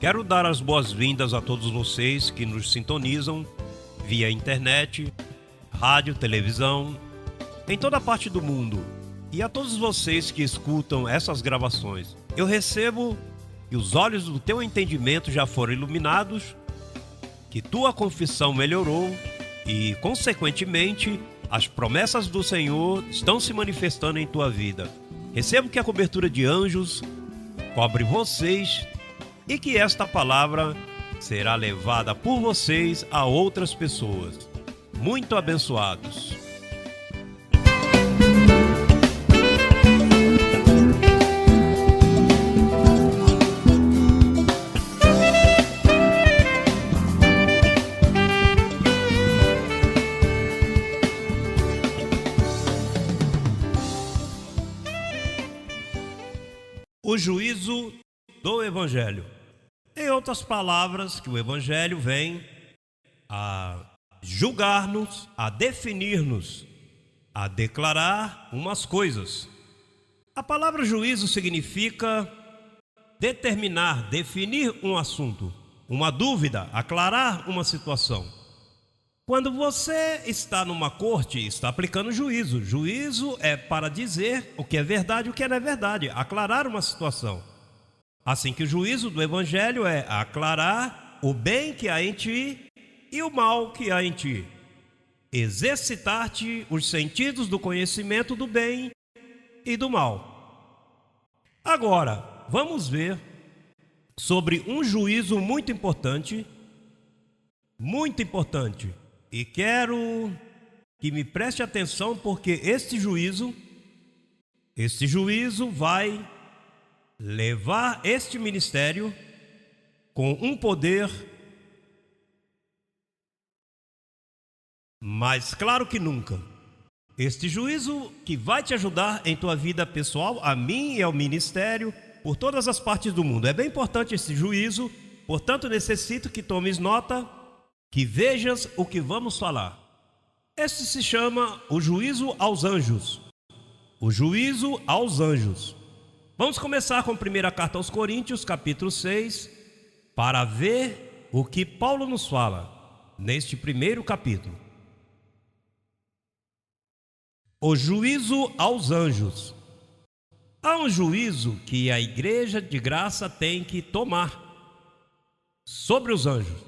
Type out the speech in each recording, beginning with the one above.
Quero dar as boas-vindas a todos vocês que nos sintonizam via internet, rádio, televisão, em toda parte do mundo, e a todos vocês que escutam essas gravações. Eu recebo que os olhos do teu entendimento já foram iluminados, que tua confissão melhorou e, consequentemente, as promessas do Senhor estão se manifestando em tua vida. Recebo que a cobertura de anjos cobre vocês e que esta palavra será levada por vocês a outras pessoas. Muito abençoados. O juízo do Evangelho. Em outras palavras, que o Evangelho vem a julgar-nos, a definir-nos, a declarar umas coisas. A palavra juízo significa determinar, definir um assunto, uma dúvida, aclarar uma situação. Quando você está numa corte, está aplicando juízo. Juízo é para dizer o que é verdade e o que não é verdade, aclarar uma situação. Assim que o juízo do Evangelho é aclarar o bem que há em ti e o mal que há em ti. Exercitar-te os sentidos do conhecimento do bem e do mal. Agora, vamos ver sobre um juízo muito importante, e quero que me preste atenção, porque este juízo vai levar este ministério com um poder mais claro que nunca. Este juízo que vai te ajudar em tua vida pessoal, a mim e ao ministério, por todas as partes do mundo. É bem importante esse juízo, portanto necessito que tomes nota, que vejas o que vamos falar. Este se chama o juízo aos anjos. O juízo aos anjos. Vamos começar com a primeira carta aos Coríntios, capítulo 6, para ver o que Paulo nos fala neste primeiro capítulo. O juízo aos anjos. Há um juízo que a igreja de graça tem que tomar sobre os anjos.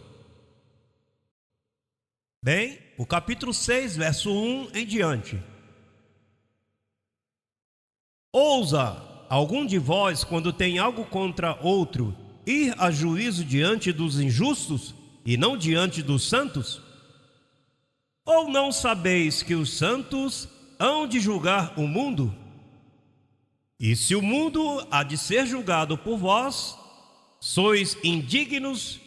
Bem, o capítulo 6, verso 1 em diante. Ousa algum de vós, quando tem algo contra outro, ir a juízo diante dos injustos e não diante dos santos? Ou não sabeis que os santos hão de julgar o mundo? E se o mundo há de ser julgado por vós, sois indignos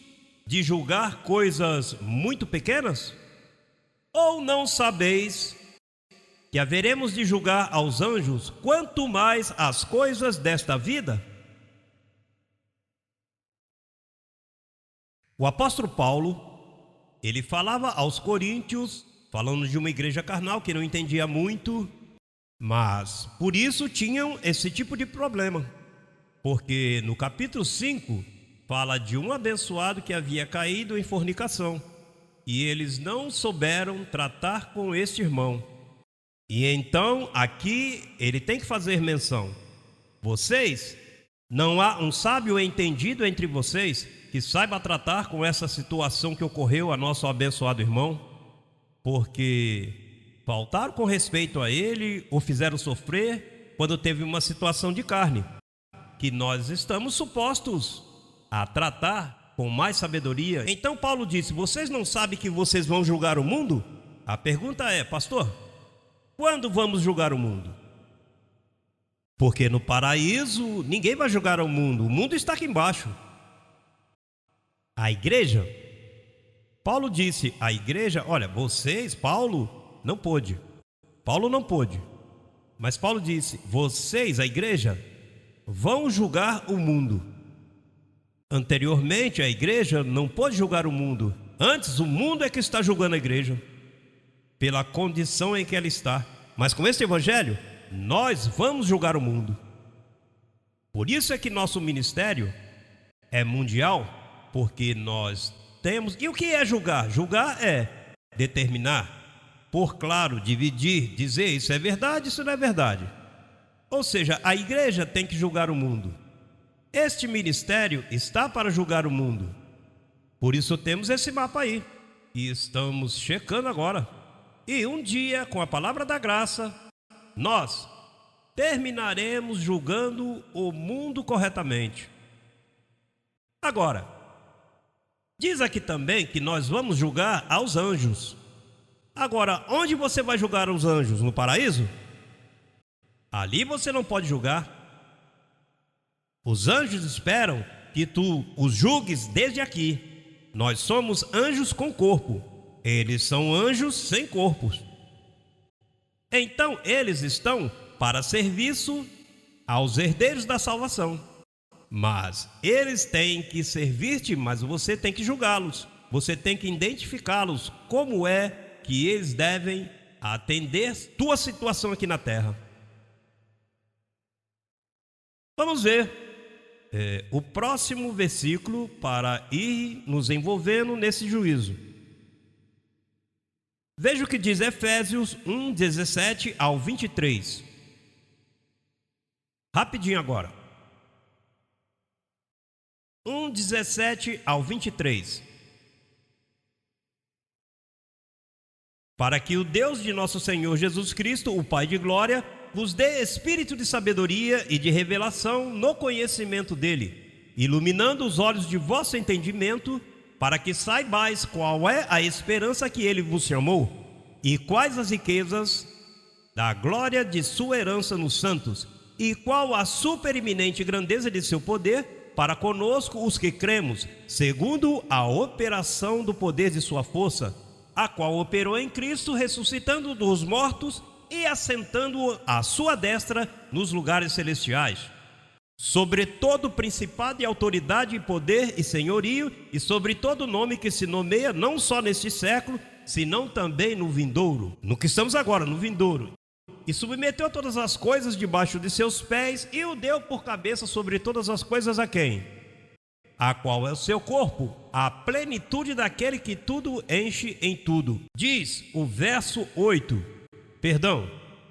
de julgar coisas muito pequenas? Ou não sabeis que haveremos de julgar aos anjos, quanto mais as coisas desta vida? O apóstolo Paulo, ele falava aos coríntios, falando de uma igreja carnal que não entendia muito, mas por isso tinham esse tipo de problema. Porque no capítulo 5, fala de um abençoado que havia caído em fornicação, e eles não souberam tratar com este irmão. E então aqui ele tem que fazer menção: vocês, não há um sábio entendido entre vocês que saiba tratar com essa situação que ocorreu a nosso abençoado irmão? Porque faltaram com respeito a ele, o fizeram sofrer quando teve uma situação de carne, que nós estamos supostos a tratar com mais sabedoria. Então Paulo disse: vocês não sabem que vocês vão julgar o mundo? A pergunta é: pastor, quando vamos julgar o mundo? Porque no paraíso ninguém vai julgar o mundo está aqui embaixo. A igreja, Paulo disse, a igreja, olha, vocês, Paulo não pôde, mas Paulo disse, vocês, a igreja, vão julgar o mundo. Anteriormente, a igreja não pôde julgar o mundo. Antes, o mundo é que está julgando a igreja, pela condição em que ela está. Mas com este evangelho, nós vamos julgar o mundo. Por isso é que nosso ministério é mundial, porque nós temos. E o que é julgar? Julgar é determinar, pôr claro, dividir, dizer isso é verdade, isso não é verdade. Ou seja, a igreja tem que julgar o mundo. Este ministério está para julgar o mundo. Por isso temos esse mapa aí. E estamos checando agora. E um dia, com a palavra da graça, nós terminaremos julgando o mundo corretamente. Agora, diz aqui também que nós vamos julgar aos anjos. Agora, onde você vai julgar os anjos? No paraíso? Ali você não pode julgar. Os anjos esperam que tu os julgues desde aqui. Nós somos anjos com corpo. Eles são anjos sem corpos. Então eles estão para serviço aos herdeiros da salvação. Mas eles têm que servir-te, mas você tem que julgá-los. Você tem que identificá-los como é que eles devem atender tua situação aqui na terra. Vamos ver o próximo versículo para ir nos envolvendo nesse juízo. Veja o que diz Efésios 1, 17 ao 23. Rapidinho agora. 1, 17 ao 23. Para que o Deus de nosso Senhor Jesus Cristo, o Pai de glória, vos dê espírito de sabedoria e de revelação no conhecimento dele, iluminando os olhos de vosso entendimento, para que saibais qual é a esperança que ele vos chamou, e quais as riquezas da glória de sua herança nos santos, e qual a supereminente grandeza de seu poder para conosco os que cremos, segundo a operação do poder de sua força, a qual operou em Cristo, ressuscitando dos mortos e assentando-o à sua destra nos lugares celestiais, sobre todo principado e autoridade e poder e senhorio, e sobre todo nome que se nomeia, não só neste século, senão também no vindouro. No que estamos agora, no vindouro. E submeteu todas as coisas debaixo de seus pés, e o deu por cabeça sobre todas as coisas a quem? A qual é o seu corpo, a plenitude daquele que tudo enche em tudo. Diz o verso 8.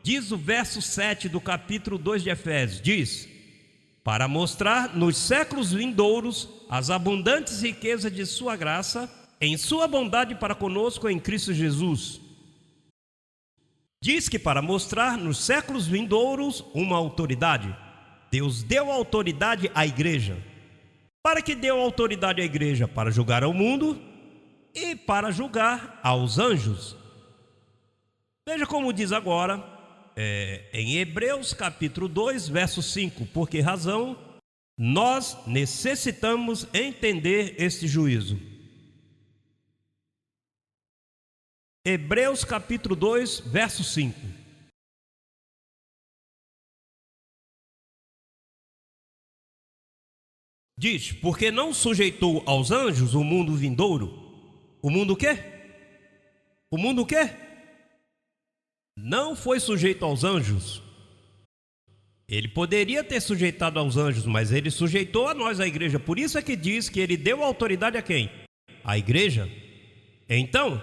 Diz o verso 7 do capítulo 2 de Efésios, diz: para mostrar nos séculos vindouros as abundantes riquezas de sua graça, em sua bondade para conosco em Cristo Jesus. Diz que para mostrar nos séculos vindouros uma autoridade. Deus deu autoridade à igreja. Para que deu autoridade à igreja? Para julgar ao mundo e para julgar aos anjos. Veja como diz agora, em Hebreus capítulo 2, verso 5. Por que razão nós necessitamos entender este juízo? Hebreus capítulo 2, verso 5. Diz: porque não sujeitou aos anjos o mundo vindouro. O mundo o quê? O mundo o quê? Não foi sujeito aos anjos. Ele poderia ter sujeitado aos anjos, mas ele sujeitou a nós, a igreja. Por isso é que diz que ele deu autoridade a quem? A igreja. Então,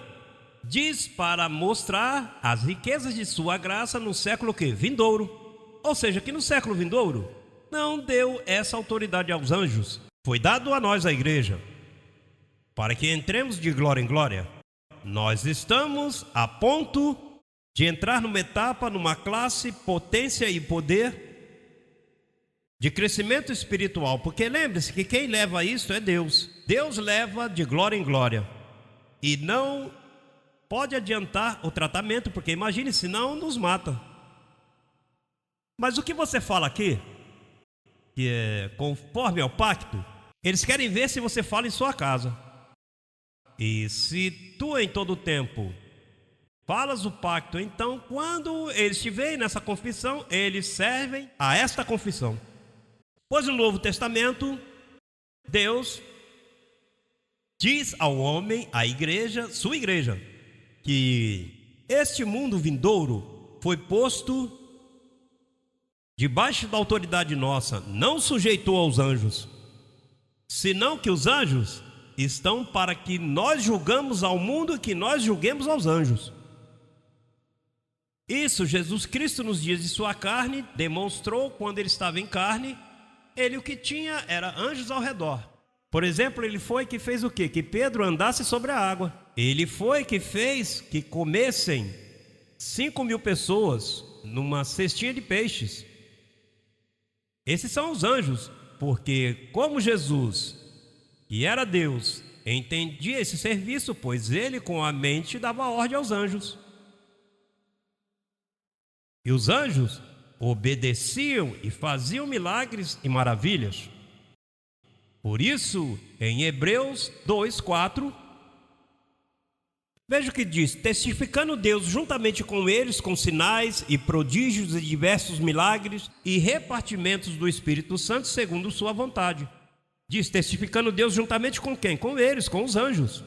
diz para mostrar as riquezas de sua graça no século o quê? Vindouro. Ou seja, que no século vindouro não deu essa autoridade aos anjos. Foi dado a nós, a igreja, para que entremos de glória em glória. Nós estamos a ponto de entrar numa etapa, numa classe, potência e poder de crescimento espiritual. Porque lembre-se que quem leva isso é Deus. Deus leva de glória em glória. E não pode adiantar o tratamento, porque imagine, senão nos mata. Mas o que você fala aqui, que é conforme ao pacto, eles querem ver se você fala em sua casa. E se tu em todo o tempo falas o pacto, então quando eles te veem nessa confissão, eles servem a esta confissão. Pois no Novo Testamento, Deus diz ao homem, à igreja, sua igreja, que este mundo vindouro foi posto debaixo da autoridade nossa, não sujeitou aos anjos. senão que os anjos estão para que nós julgamos ao mundo e que nós julguemos aos anjos. Isso Jesus Cristo nos dias de sua carne demonstrou quando ele estava em carne. Ele o que tinha era anjos ao redor. Por exemplo, ele foi que fez o quê? Que Pedro andasse sobre a água. Ele foi que fez que comessem 5.000 pessoas numa cestinha de peixes. Esses são os anjos, porque como Jesus, que era Deus, entendia esse serviço, pois ele com a mente dava ordem aos anjos. E os anjos obedeciam e faziam milagres e maravilhas. Por isso, em Hebreus 2:4, veja o que diz: testificando Deus juntamente com eles, com sinais e prodígios e diversos milagres e repartimentos do Espírito Santo segundo sua vontade. Diz, testificando Deus juntamente com quem? Com eles, com os anjos.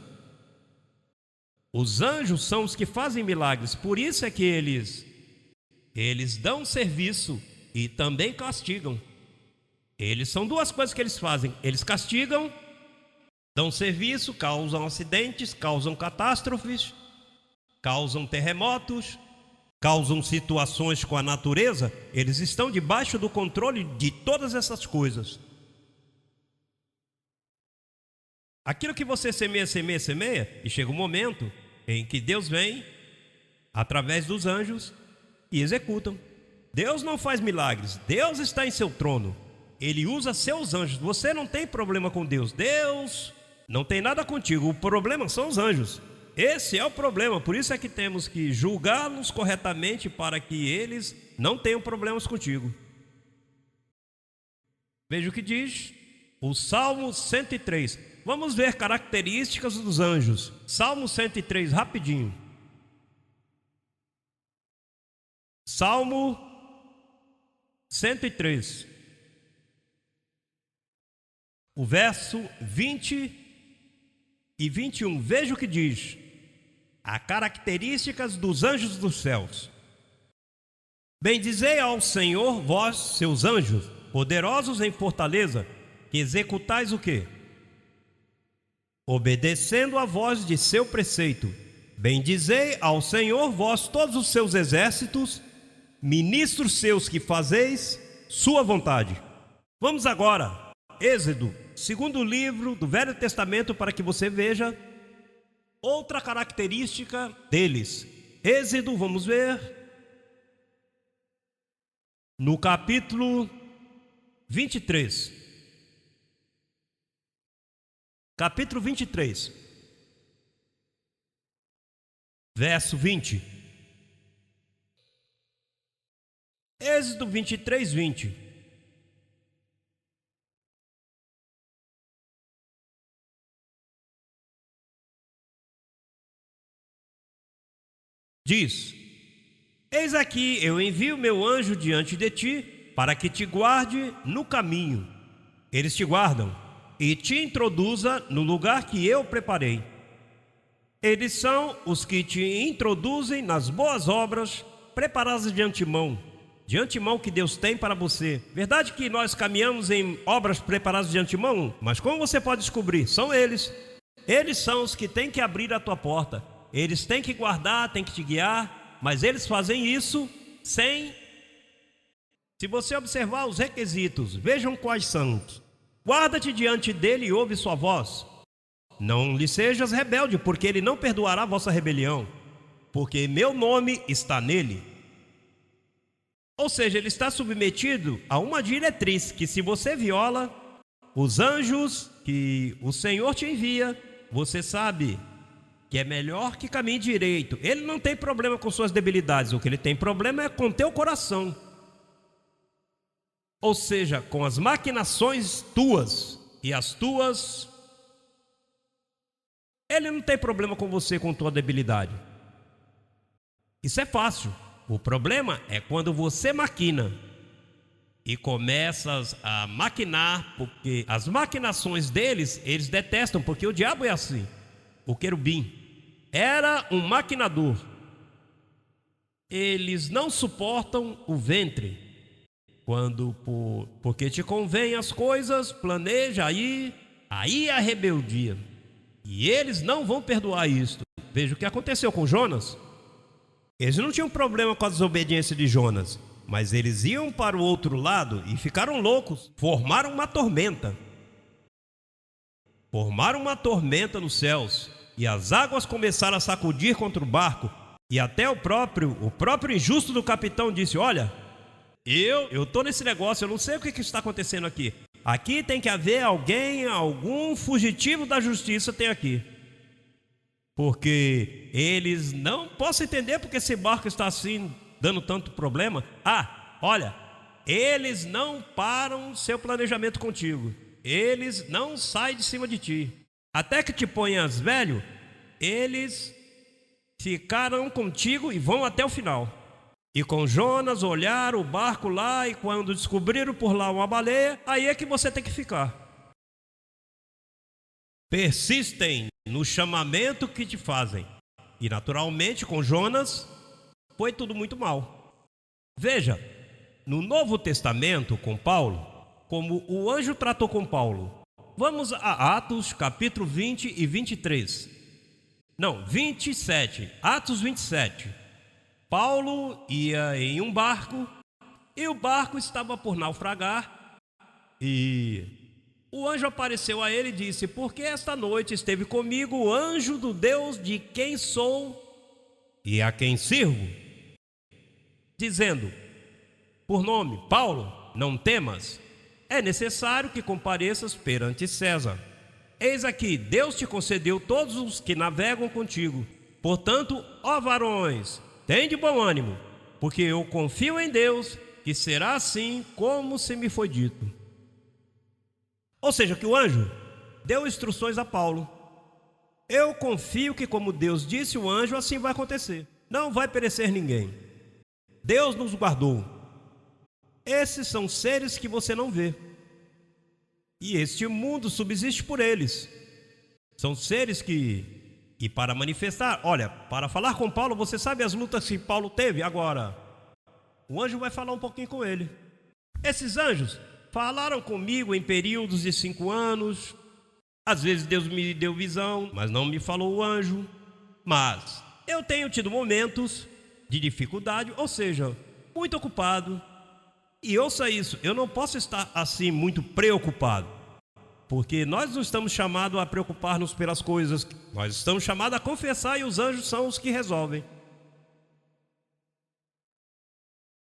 Os anjos são os que fazem milagres, por isso é que eles dão serviço e também castigam. Eles são duas coisas que eles fazem: eles castigam, dão serviço, causam acidentes, causam catástrofes, causam terremotos, causam situações com a natureza. Eles estão debaixo do controle de todas essas coisas. Aquilo que você semeia, semeia, semeia, e chega um momento em que Deus vem através dos anjos e executam. Deus não faz milagres, Deus está em seu trono. Ele usa seus anjos. Você não tem problema com Deus. Deus não tem nada contigo. O problema são os anjos. Esse é o problema. Por isso é que temos que julgá-los corretamente para que eles não tenham problemas contigo. Veja o que diz o Salmo 103. Vamos ver características dos anjos. Salmo 103, rapidinho. Salmo 103. O verso 20 e 21. Veja o que diz. As características dos anjos dos céus. Bendizei ao Senhor, vós, seus anjos, poderosos em fortaleza, que executais o quê? Obedecendo a voz de seu preceito. Bendizei ao Senhor, vós, todos os seus exércitos, ministros seus que fazeis sua vontade. Vamos agora, Êxodo, segundo livro do Velho Testamento, para que você veja outra característica deles. Êxodo, vamos ver, no capítulo 23. Capítulo 23, verso 20. Êxodo 23, 20. Diz: eis aqui eu envio meu anjo diante de ti, para que te guarde no caminho. Eles te guardam e te introduza no lugar que eu preparei. Eles são os que te introduzem nas boas obras preparadas de antemão que Deus tem para você. Verdade que nós caminhamos em obras preparadas de antemão, mas como você pode descobrir? São eles. Eles são os que têm que abrir a tua porta. Eles têm que guardar, têm que te guiar, mas eles fazem isso sem... Se você observar os requisitos, vejam quais são. Guarda-te diante dele e ouve sua voz. Não lhe sejas rebelde, porque ele não perdoará a vossa rebelião, porque meu nome está nele. Ou seja, ele está submetido a uma diretriz que, se você viola, os anjos que o Senhor te envia, você sabe que é melhor que caminhe direito. Ele não tem problema com suas debilidades, o que ele tem problema é com teu coração. Ou seja, com as maquinações tuas e as tuas. Ele não tem problema com você, com tua debilidade. Isso é fácil. O problema é quando você maquina e começas a maquinar, porque as maquinações deles, eles detestam, porque o diabo é assim. O querubim era um maquinador. Eles não suportam o ventre. Quando porque te convém as coisas, planeja aí, Aí a rebeldia. E eles não vão perdoar isto. Veja o que aconteceu com Jonas. Eles não tinham problema com a desobediência de Jonas, mas eles iam para o outro lado e ficaram loucos. Formaram uma tormenta. Formaram uma tormenta nos céus. E as águas começaram a sacudir contra o barco. E até o próprio injusto do capitão disse: olha, eu estou nesse negócio, eu não sei o que está acontecendo aqui. Aqui tem que haver alguém, algum fugitivo da justiça tem aqui. Porque eles não posso entender porque esse barco está assim, dando tanto problema. Olha, eles não param seu planejamento contigo. Eles não saem de cima de ti. Até que te ponhas velho, eles ficarão contigo e vão até o final. E com Jonas olharam o barco lá, e quando descobriram por lá uma baleia, aí é que você tem que ficar. Persistem no chamamento que te fazem. E naturalmente com Jonas foi tudo muito mal. Veja, no Novo Testamento com Paulo, como o anjo tratou com Paulo. Vamos a Atos capítulo 20 e 23. Não, 27. Atos 27. Paulo ia em um barco e o barco estava por naufragar, e o anjo apareceu a ele e disse: porque esta noite esteve comigo o anjo do Deus de quem sou e a quem sirvo, dizendo por nome: Paulo, não temas, é necessário que compareças perante César. Eis aqui, Deus te concedeu todos os que navegam contigo. Portanto, ó varões, tende bom ânimo, porque eu confio em Deus, que será assim como se me foi dito. Ou seja, que o anjo deu instruções a Paulo. Eu confio que, como Deus disse o anjo, assim vai acontecer. Não vai perecer ninguém. Deus nos guardou. Esses são seres que você não vê. E este mundo subsiste por eles. São seres e para manifestar, olha, para falar com Paulo, você sabe as lutas que Paulo teve? Agora, o anjo vai falar um pouquinho com ele. Esses anjos falaram comigo em períodos de 5 anos. Às vezes Deus me deu visão, mas não me falou o anjo. Mas eu tenho tido momentos de dificuldade, ou seja, muito ocupado. E ouça isso, eu não posso estar assim muito preocupado, porque nós não estamos chamados a preocupar-nos pelas coisas, nós estamos chamados a confessar, e os anjos são os que resolvem.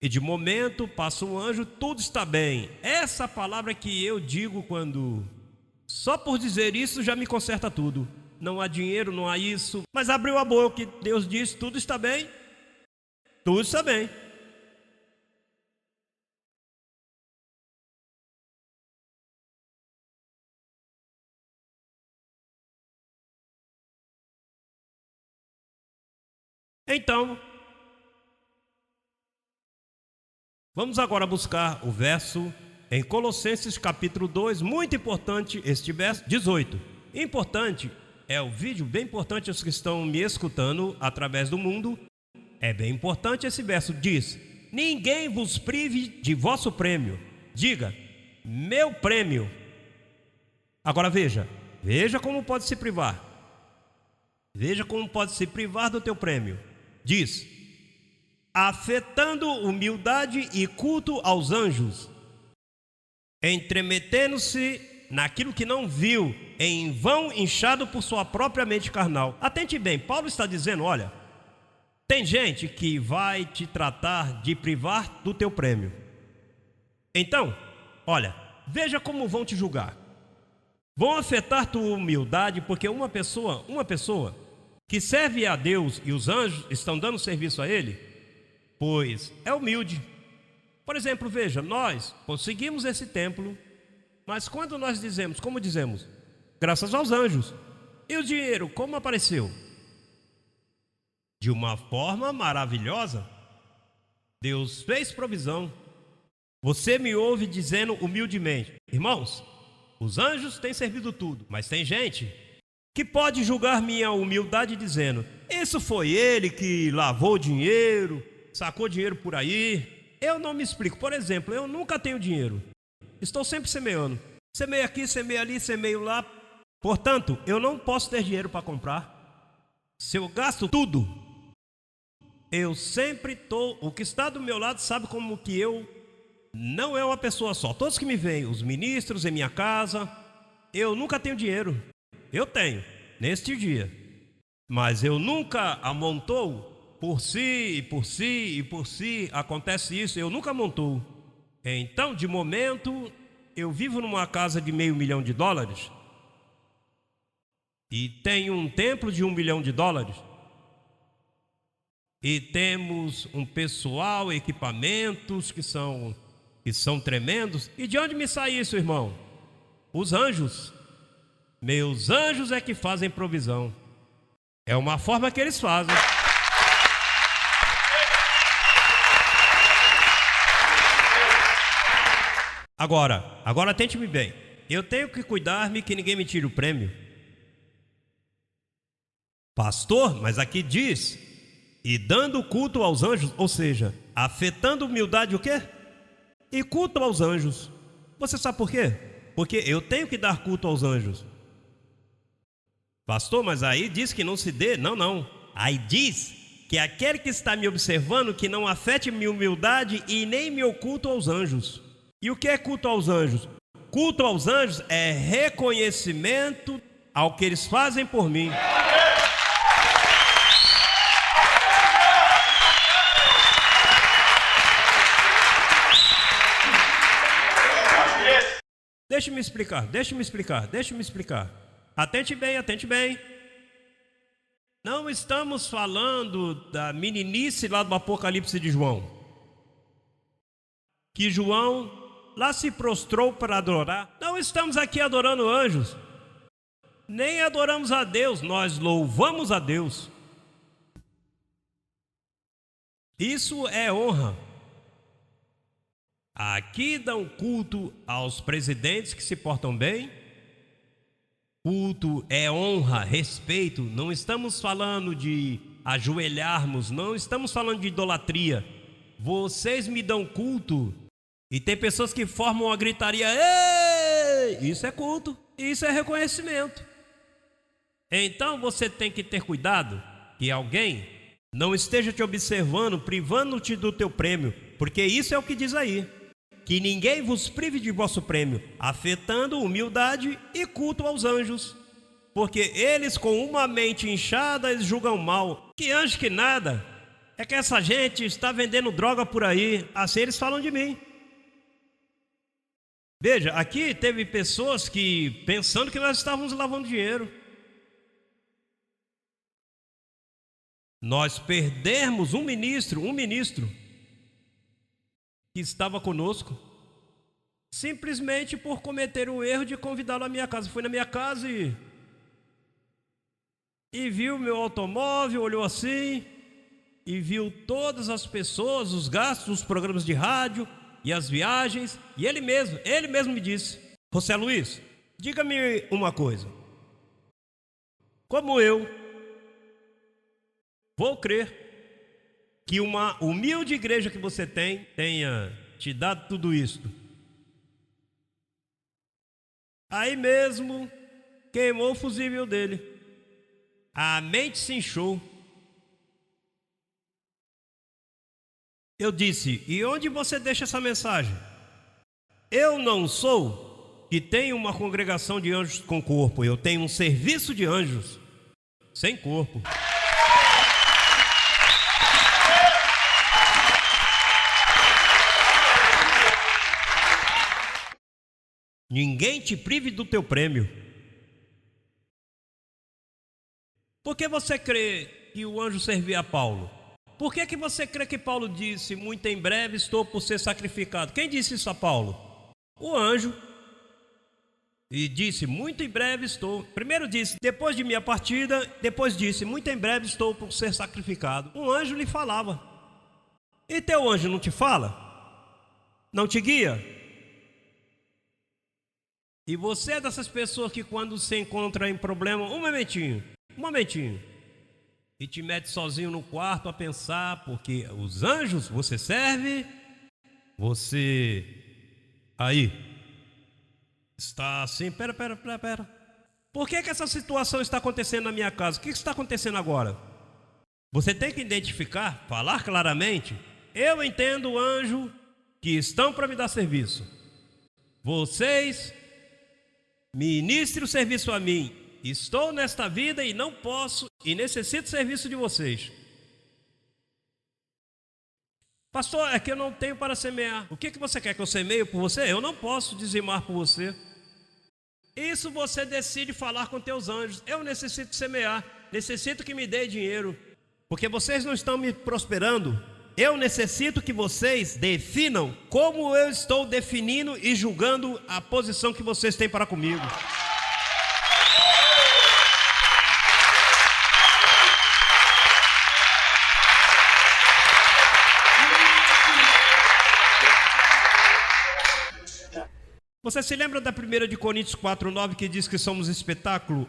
E de momento passa um anjo, tudo está bem. Essa palavra que eu digo quando, só por dizer isso já me conserta tudo. Não há dinheiro, não há isso, mas abriu a boca e Deus disse: tudo está bem, tudo está bem. Então, vamos agora buscar o verso em Colossenses capítulo 2, muito importante este verso, 18. Importante, é o vídeo bem importante, os que estão me escutando através do mundo, é bem importante esse verso, diz: ninguém vos prive de vosso prêmio, diga, meu prêmio. Agora veja como pode se privar, veja como pode se privar do teu prêmio. Diz: afetando humildade e culto aos anjos, entremetendo-se naquilo que não viu, em vão inchado por sua própria mente carnal. Atente bem, Paulo está dizendo: olha, tem gente que vai te tratar de privar do teu prêmio. Então, olha, veja como vão te julgar. Vão afetar tua humildade, porque uma pessoa que serve a Deus e os anjos estão dando serviço a Ele, pois é humilde. Por exemplo, veja, nós conseguimos esse templo, mas quando nós dizemos, como dizemos? Graças aos anjos. E o dinheiro, como apareceu? De uma forma maravilhosa. Deus fez provisão. Você me ouve dizendo humildemente: irmãos, os anjos têm servido tudo, mas tem gente que pode julgar minha humildade dizendo: isso foi ele que lavou dinheiro, sacou dinheiro por aí. Eu não me explico. Por exemplo, eu nunca tenho dinheiro. Estou sempre semeando. Semeio aqui, semeio ali, semeio lá. Portanto, eu não posso ter dinheiro para comprar. Se eu gasto tudo, eu sempre estou... O que está do meu lado sabe como que eu não é uma pessoa só. Todos que me veem, os ministros em minha casa, eu nunca tenho dinheiro. Eu tenho, neste dia. Mas eu nunca amontou por si, e por si, e por si. Acontece isso, eu nunca amontou. Então, de momento, eu vivo numa casa de $500 mil e tenho um templo de $1 milhão. E temos um pessoal, equipamentos que são tremendos. E de onde me sai isso, irmão? Os anjos. Meus anjos é que fazem provisão. É uma forma que eles fazem. Agora tente-me bem. Eu tenho que cuidar-me que ninguém me tire o prêmio. Pastor, mas aqui diz, e dando culto aos anjos, ou seja, afetando humildade o quê? E culto aos anjos. Você sabe por quê? Porque eu tenho que dar culto aos anjos. Pastor, mas aí diz que não se dê. Não. Aí diz que aquele que está me observando, que não afete minha humildade e nem meu culto aos anjos. E o que é culto aos anjos? Culto aos anjos é reconhecimento ao que eles fazem por mim. Deixe-me explicar. Atente bem. Não estamos falando da meninice lá do Apocalipse de João. Que João lá se prostrou para adorar. Não estamos aqui adorando anjos. Nem adoramos a Deus, nós louvamos a Deus. Isso é honra. Aqui dão culto aos presidentes que se portam bem. Culto é honra, respeito. Não estamos falando de ajoelharmos, não estamos falando de idolatria. Vocês me dão culto e tem pessoas que formam uma gritaria. Ei! Isso é culto, isso é reconhecimento. Então você tem que ter cuidado que alguém não esteja te observando, privando-te do teu prêmio, porque isso é o que diz aí. Que ninguém vos prive de vosso prêmio, afetando humildade e culto aos anjos. Porque eles com uma mente inchada, eles julgam mal. Que anjo que nada, é que essa gente está vendendo droga por aí, assim eles falam de mim. Veja, aqui teve pessoas que, pensando que nós estávamos lavando dinheiro. Nós perdemos um ministro que estava conosco, simplesmente por cometer o erro de convidá-lo à minha casa. Foi na minha casa e viu meu automóvel, olhou assim e viu todas as pessoas, os gastos, os programas de rádio e as viagens, e ele mesmo me disse: José Luiz, diga-me uma coisa, como eu vou crer que uma humilde igreja que você tenha te dado tudo isto? Aí mesmo queimou o fusível dele. A mente se inchou. Eu disse: e onde você deixa essa mensagem? Eu não sou que tenho uma congregação de anjos com corpo. Eu tenho um serviço de anjos sem corpo. Ninguém te prive do teu prêmio. Por que você crê que o anjo servia a Paulo? Por que você crê que Paulo disse: muito em breve estou por ser sacrificado? Quem disse isso a Paulo? O anjo. E disse: muito em breve estou. Primeiro disse: depois de minha partida. Depois disse: muito em breve estou por ser sacrificado. Um anjo lhe falava. E teu anjo não te fala? Não te guia? E você é dessas pessoas que quando se encontra em problema, um momentinho, e te mete sozinho no quarto a pensar, porque os anjos você serve, você aí está assim, pera. Por que essa situação está acontecendo na minha casa? O que está acontecendo agora? Você tem que identificar, falar claramente. Eu entendo o anjo que estão para me dar serviço. Vocês ministrem o serviço a mim. Estou nesta vida e não posso e necessito serviço de vocês. Pastor, é que eu não tenho para semear. O que você quer que eu semeie por você? Eu não posso dizimar por você. Isso você decide falar com teus anjos. Eu necessito semear, necessito que me dê dinheiro, porque vocês não estão me prosperando. Eu necessito que vocês definam como eu estou definindo e julgando a posição que vocês têm para comigo. Você se lembra da 1 de Coríntios 4:9 que diz que somos espetáculo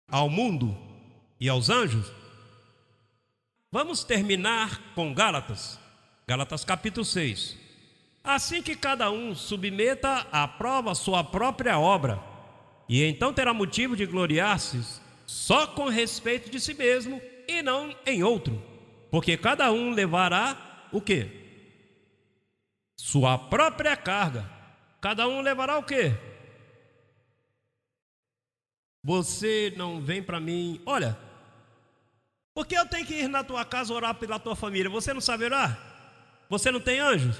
ao mundo e aos anjos? Vamos terminar com Gálatas. Gálatas capítulo 6. Assim que cada um submeta à prova sua própria obra, e então terá motivo de gloriar-se só com respeito de si mesmo e não em outro, porque cada um levará o quê? Sua própria carga. Cada um levará o quê? Você não vem para mim, olha, por que eu tenho que ir na tua casa orar pela tua família? Você não sabe orar? Você não tem anjos?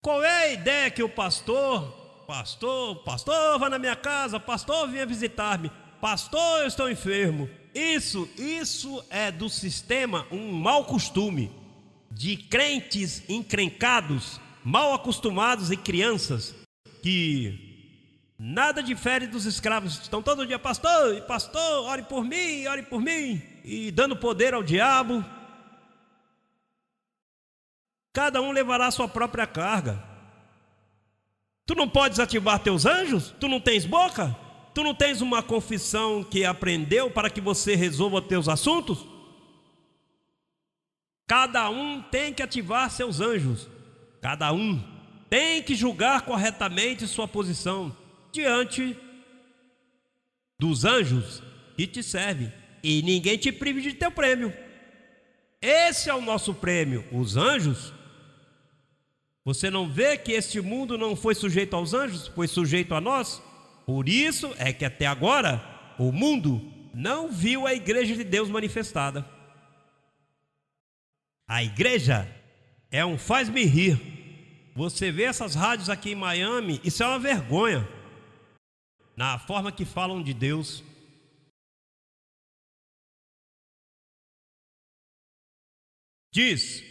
Qual é a ideia que o pastor, vai na minha casa, pastor, venha visitar-me, pastor, eu estou enfermo. Isso é do sistema um mau costume de crentes encrencados, mal acostumados e crianças que nada difere dos escravos. Estão todo dia, pastor, ore por mim, e dando poder ao diabo. Cada um levará a sua própria carga. Tu não podes ativar teus anjos? Tu não tens boca? Tu não tens uma confissão que aprendeu para que você resolva teus assuntos? Cada um tem que ativar seus anjos. Cada um tem que julgar corretamente sua posição diante dos anjos que te servem. E ninguém te prive de teu prêmio. Esse é o nosso prêmio, os anjos. Você não vê que este mundo não foi sujeito aos anjos, foi sujeito a nós? Por isso é que até agora o mundo não viu a igreja de Deus manifestada. A igreja é um faz-me rir. Você vê essas rádios aqui em Miami, isso é uma vergonha. Na forma que falam de Deus. Diz: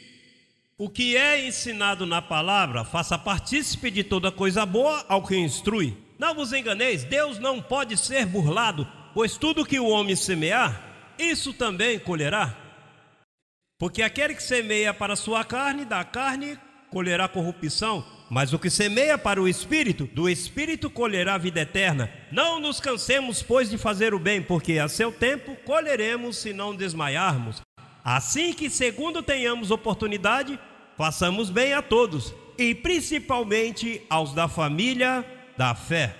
o que é ensinado na palavra, faça partícipe de toda coisa boa ao que instrui. Não vos enganeis, Deus não pode ser burlado, pois tudo que o homem semear, isso também colherá. Porque aquele que semeia para a sua carne, da carne colherá corrupção, mas o que semeia para o Espírito, do Espírito colherá vida eterna. Não nos cansemos, pois, de fazer o bem, porque a seu tempo colheremos se não desmaiarmos. Assim que, segundo tenhamos oportunidade, façamos bem a todos, e principalmente aos da família da fé.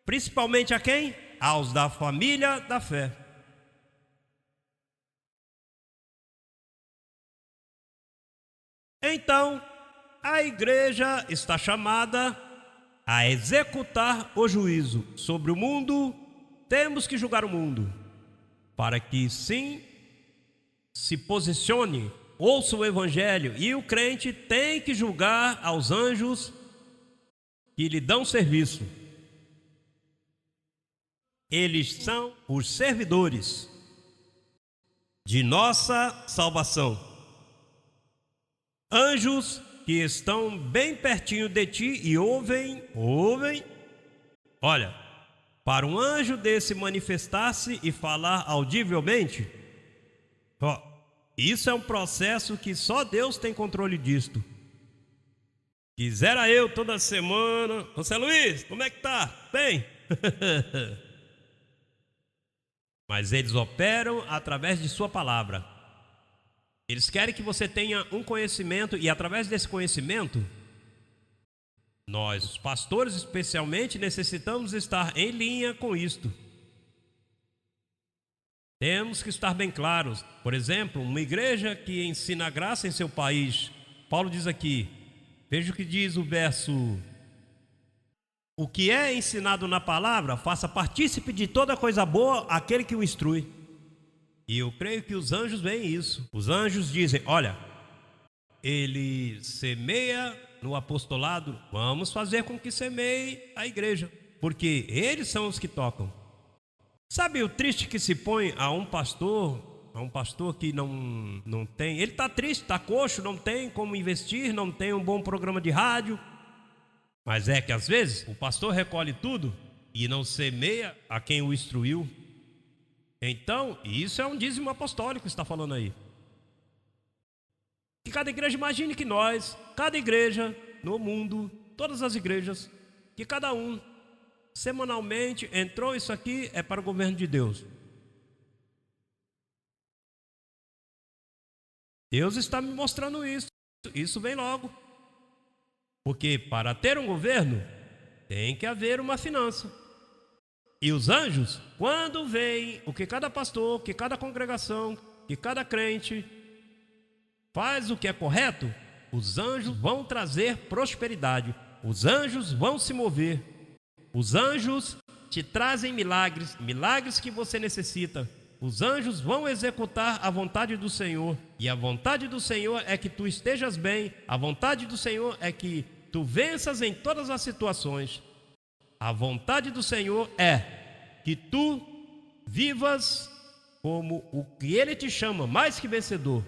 Principalmente a quem? Aos da família da fé. Então, a igreja está chamada a executar o juízo sobre o mundo. Temos que julgar o mundo, para que sim se posicione, ouça o evangelho, e o crente tem que julgar aos anjos que lhe dão serviço. Eles são os servidores de nossa salvação. Anjos que estão bem pertinho de ti e ouvem. Olha, para um anjo desse manifestar-se e falar audivelmente, isso é um processo que só Deus tem controle disto. Quisera eu toda semana, José Luiz, como é que tá? Bem? Mas eles operam através de sua palavra. Eles querem que você tenha um conhecimento, e através desse conhecimento Nós, os pastores especialmente, necessitamos estar em linha com isto. Temos que estar bem claros. Por exemplo, uma igreja que ensina a graça em seu país, Paulo diz aqui, veja o que diz o verso: o que é ensinado na palavra, faça partícipe de toda coisa boa aquele que o instrui. E eu creio que os anjos veem isso. Os anjos dizem: olha, ele semeia no apostolado, vamos fazer com que semeie a igreja, porque eles são os que tocam. Sabe o triste que se põe a um pastor que não tem, ele está triste, está coxo, não tem como investir, não tem um bom programa de rádio, mas é que às vezes o pastor recolhe tudo e não semeia a quem o instruiu. Então, isso é um dízimo apostólico que está falando aí. Que cada igreja, imagine que nós, cada igreja no mundo, todas as igrejas, que cada um, semanalmente, entrou isso aqui, é para o governo de Deus. Deus está me mostrando isso, isso vem logo. Porque para ter um governo, tem que haver uma finança. E os anjos, quando veem o que cada pastor, que cada congregação, que cada crente faz o que é correto, os anjos vão trazer prosperidade, os anjos vão se mover, os anjos te trazem milagres, milagres que você necessita. Os anjos vão executar a vontade do Senhor, e a vontade do Senhor é que tu estejas bem, a vontade do Senhor é que tu venças em todas as situações. A vontade do Senhor é que tu vivas como o que Ele te chama, mais que vencedor.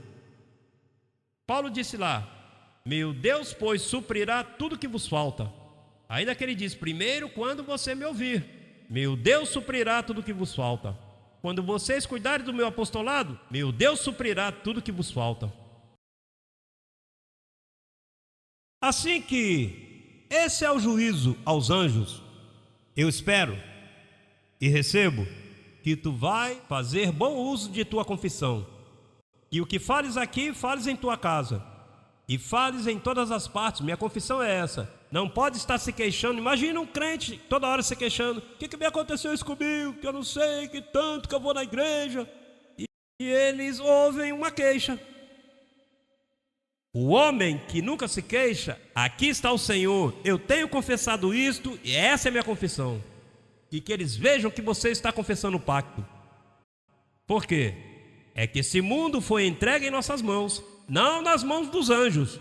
Paulo disse lá: meu Deus, pois, suprirá tudo que vos falta. Ainda que ele diz: primeiro, quando você me ouvir, meu Deus suprirá tudo que vos falta. Quando vocês cuidarem do meu apostolado, meu Deus suprirá tudo que vos falta. Assim que esse é o juízo aos anjos, eu espero e recebo que tu vai fazer bom uso de tua confissão. E o que fales aqui, fales em tua casa. E fales em todas as partes. Minha confissão é essa. Não pode estar se queixando. Imagina um crente toda hora se queixando: o que me aconteceu isso comigo? Que eu não sei, que tanto que eu vou na igreja. E eles ouvem uma queixa. O homem que nunca se queixa, aqui está o Senhor, eu tenho confessado isto e essa é a minha confissão. E que eles vejam que você está confessando o pacto. Por quê? É que esse mundo foi entregue em nossas mãos, não nas mãos dos anjos.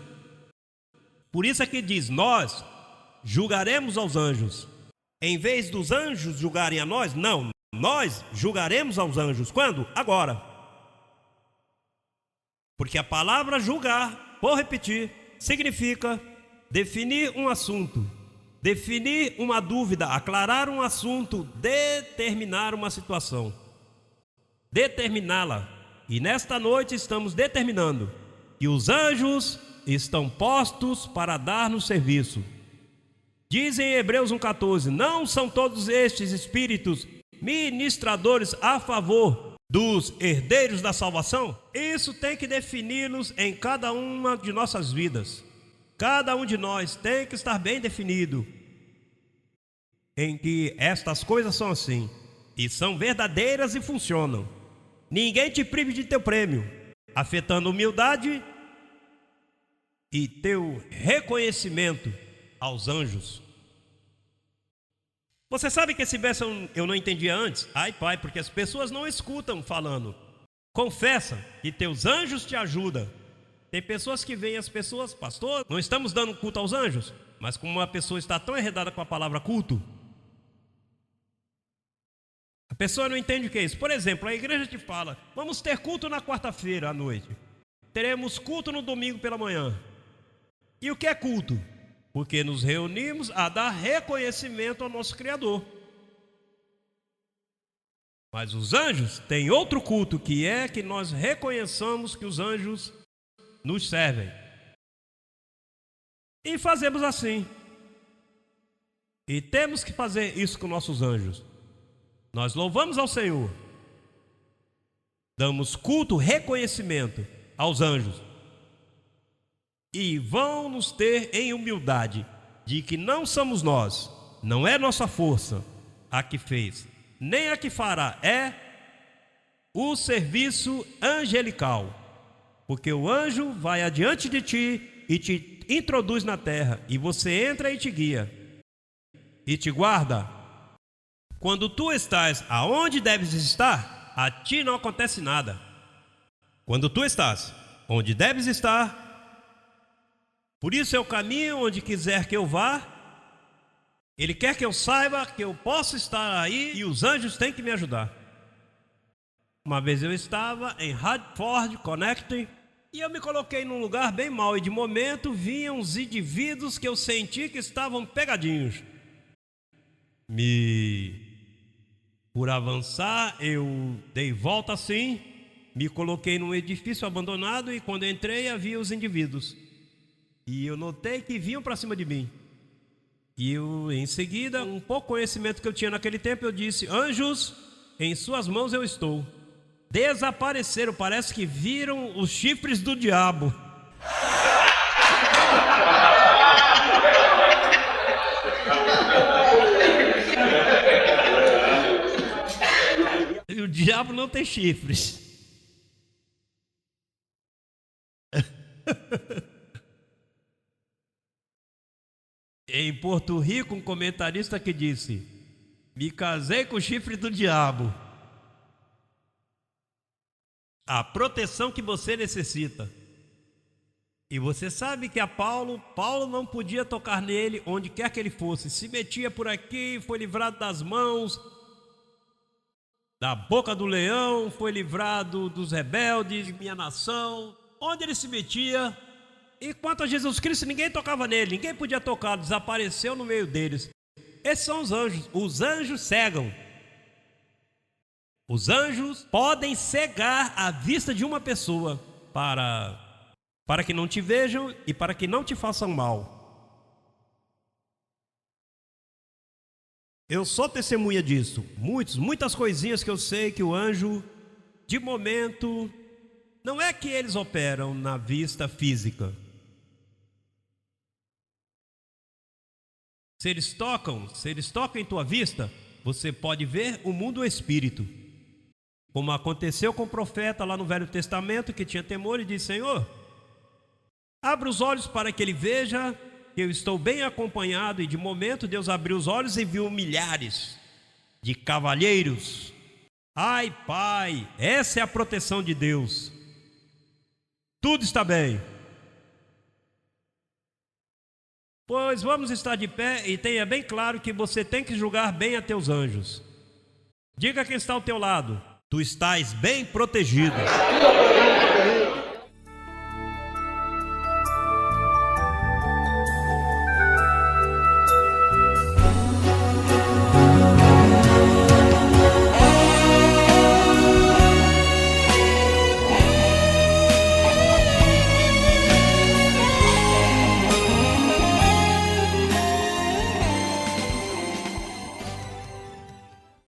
Por isso é que diz: nós julgaremos aos anjos. Em vez dos anjos julgarem a nós, não, nós julgaremos aos anjos. Quando? Agora. Porque a palavra julgar, vou repetir, significa definir um assunto, definir uma dúvida, aclarar um assunto, determinar uma situação, determiná-la. E nesta noite estamos determinando que os anjos estão postos para dar-nos serviço. Diz em Hebreus 1,14: não são todos estes espíritos ministradores a favor dos herdeiros da salvação? Isso tem que defini-los em cada uma de nossas vidas. Cada um de nós tem que estar bem definido em que estas coisas são assim, e são verdadeiras e funcionam. Ninguém te prive de teu prêmio, afetando humildade e teu reconhecimento aos anjos. Você sabe que esse verso eu não entendia antes? Ai, pai, porque as pessoas não escutam falando. Confessa que teus anjos te ajudam. Tem pessoas que veem as pessoas: pastor, não estamos dando culto aos anjos. Mas como uma pessoa está tão enredada com a palavra culto, a pessoa não entende o que é isso. Por exemplo, a igreja te fala: vamos ter culto na quarta-feira à noite, teremos culto no domingo pela manhã. E o que é culto? Porque nos reunimos a dar reconhecimento ao nosso Criador. Mas os anjos têm outro culto, que é que nós reconheçamos que os anjos nos servem. E fazemos assim. E temos que fazer isso com nossos anjos. Nós louvamos ao Senhor, damos culto, reconhecimento aos anjos, e vão nos ter em humildade. de que não somos nós, não é nossa força a que fez, nem a que fará, é o serviço angelical, porque o anjo vai adiante de ti e te introduz na terra, e você entra e te guia, e te guarda. Quando tu estás aonde deves estar, a ti não acontece nada. Quando tu estás onde deves estar, por isso eu caminho onde quiser que eu vá. Ele quer que eu saiba que eu posso estar aí e os anjos têm que me ajudar. Uma vez eu estava em Hartford, Connecticut, e eu me coloquei num lugar bem mau, e de momento vinham uns indivíduos que eu senti que estavam pegadinhos. Por avançar, eu dei volta assim, me coloquei num edifício abandonado, e quando entrei havia os indivíduos. E eu notei que vinham para cima de mim. E eu, em seguida, um pouco conhecimento que eu tinha naquele tempo, eu disse: anjos, em suas mãos eu estou. Desapareceram, parece que viram os chifres do diabo. E o diabo não tem chifres. Em Porto Rico, um comentarista que disse: me casei com o chifre do diabo. A proteção que você necessita. E você sabe que Paulo não podia tocar nele onde quer que ele fosse. Se metia por aqui, foi livrado das mãos, da boca do leão, foi livrado dos rebeldes, minha nação. Onde ele se metia, e quanto a Jesus Cristo, ninguém tocava nele, ninguém podia tocar, desapareceu no meio deles. Esses são os anjos. Os anjos cegam. Os anjos podem cegar a vista de uma pessoa para que não te vejam e para que não te façam mal. Eu sou testemunha disso. Muitas coisinhas que eu sei que o anjo, de momento, não é que eles operam na vista física. Se eles tocam em tua vista, você pode ver o mundo espírito. Como aconteceu com o profeta lá no Velho Testamento, que tinha temor e disse: Senhor, abra os olhos para que ele veja que eu estou bem acompanhado. E de momento Deus abriu os olhos e viu milhares de cavalheiros. Ai, Pai, essa é a proteção de Deus. Tudo está bem. Pois vamos estar de pé e tenha bem claro que você tem que julgar bem a teus anjos. Diga quem está ao teu lado: tu estás bem protegido.